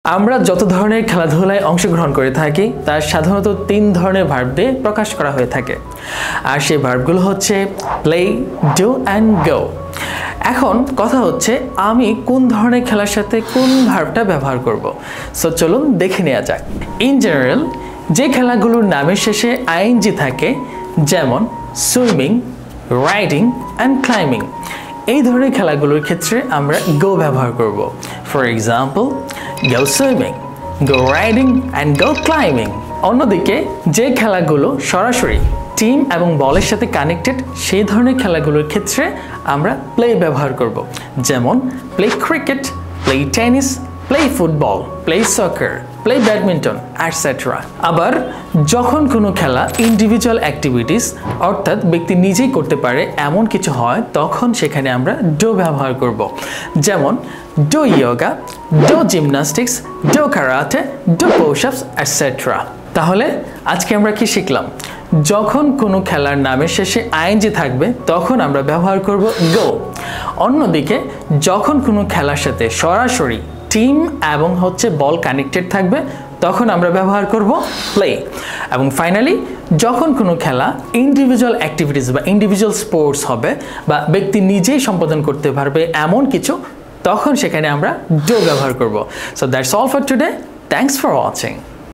আমরা যত ধরনের খেলাধুলায় অংশগ্রহণ করে থাকি তার সাধারণত তিন ধরনের ভার্ব দিয়ে প্রকাশ করা হয়ে থাকে আর সেই ভার্বগুলো হচ্ছে প্লে, ডু অ্যান্ড গো। এখন কথা হচ্ছে আমি কোন ধরনের খেলার সাথে কোন ভার্বটা ব্যবহার করব। সো চলুন দেখে নেওয়া যাক। ইন জেনারেল যে খেলাগুলোর নামের শেষে আইএনজি থাকে যেমন সুইমিং, রাইডিং অ্যান্ড ক্লাইম্বিং, এই ধরনের খেলাগুলোর ক্ষেত্রে আমরা গো ব্যবহার করব। For example, go swimming, go riding and go climbing। অন্যদিকে যে খেলাগুলো সরাসরি টিম এবং বলের সাথে কানেক্টেড সেই ধরনের খেলাগুলোর ক্ষেত্রে আমরা প্লে ব্যবহার করব, যেমন play cricket, play tennis, play football, play soccer, play badminton etcetera. আবার যখন কোনো খেলা ইন্ডিভিজুয়াল অ্যাক্টিভিটিস অর্থাৎ ব্যক্তি নিজেই করতে পারে এমন কিছু হয় তখন সেখানে আমরা ডো ব্যবহার করব, যেমন do yoga, do gymnastics, do karate, do push-ups etcetera. তাহলে আজকে আমরা কি শিখলাম? যখন কোনো খেলার নামের শেষে আইএনজি থাকবে তখন আমরা ব্যবহার করব গো। অন্যদিকে যখন কোনো খেলার সাথে সরাসরি টিম এবং বল কানেক্টেড থাকবে তখন আমরা ব্যবহার করব প্লে। এবং ফাইনালি যখন কোনো খেলা ইন্ডিভিজুয়াল অ্যাক্টিভিটিস বা ইন্ডিভিজুয়াল স্পোর্টস হবে বা ব্যক্তি নিজেই সম্পাদন করতে পারবে এমন কিছু, তখন সেখানে আমরা ডো ব্যবহার করব। So that's all for today. Thanks for watching.